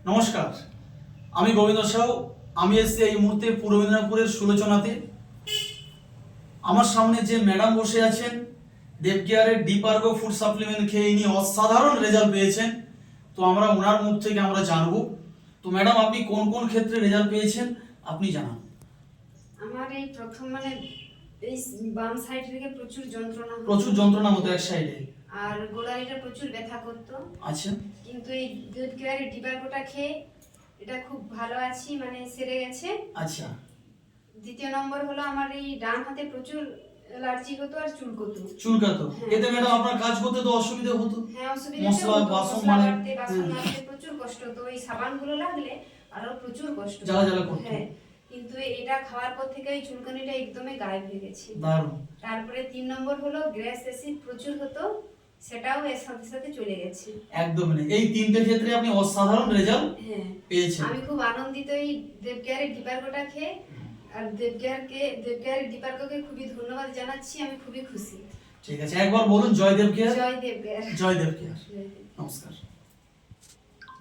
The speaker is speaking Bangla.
নমস্কার, আমি গোবিন্দ সাউ। আমি এসেছি এই মুহূর্তে পূর্ব মেদিনীপুরের সুলোচনাতে। আমার সামনে যে ম্যাডাম বসে আছেন, দেবকেয়ারের ডিপার্গো ফুড সাপ্লিমেন্ট খেয়ে ইনি অসাধারণ রেজাল্ট পেয়েছেন। তো আমরা ওনার মুখ থেকে আমরা জানবো। তো ম্যাডাম, আপনি কোন কোন ক্ষেত্রে রেজাল্ট পেয়েছেন আপনি জানান। আমার এই প্রথম এই বাম সাইড থেকে প্রচুর যন্ত্রণা হতো এক সাইডে, আর গোড়ালিটা প্রচুর ব্যথা করতো। আচ্ছা, কিন্তু এই দুধ কেয়ারের ডিবারগোটা খেয়ে এটা খুব ভালো আছি, সেরে গেছে। আচ্ছা। দ্বিতীয় নম্বর হলো আমার এই ডান হাতে প্রচুর অ্যালার্জি হতো আর চুলকাতো। এতে ম্যাডাম আপনার কাজ করতে তো অসুবিধা হতো? হ্যাঁ, অসুবিধা মশলা হতো। বাসন বাসন মাজতে প্রচুর কষ্ট হতো। এই সাবানগুলো লাগলে আরো প্রচুর কষ্ট হতো। জ্বালা করতো। হ্যাঁ, কিন্তু এটা খাওয়ার পর থেকে এই চুলকানিটা একদমই গায়েব হয়ে গেছে। দারুণ। তারপরে 3 নম্বর হলো গ্যাস অ্যাসিড প্রচুর হতো, সেটাও এর সাথে সাথে চলে গেছে। একদম এই তিনটে ক্ষেত্রে আপনি অসাধারণ রেজাল্ট পেয়েছেন। আমি খুব আনন্দিত এই দেবকেয়ারের ডিপার্গোটা খেয়ে। আর দেবকেয়ারের ডিপার্গোকে খুবই ধন্যবাদ জানাচ্ছি। আমি খুবই খুশি। ঠিক আছে, একবার বলুন জয় দেবকেয়ার। জয় দেবকেয়ার। জয় দেবকেয়ার। নমস্কার।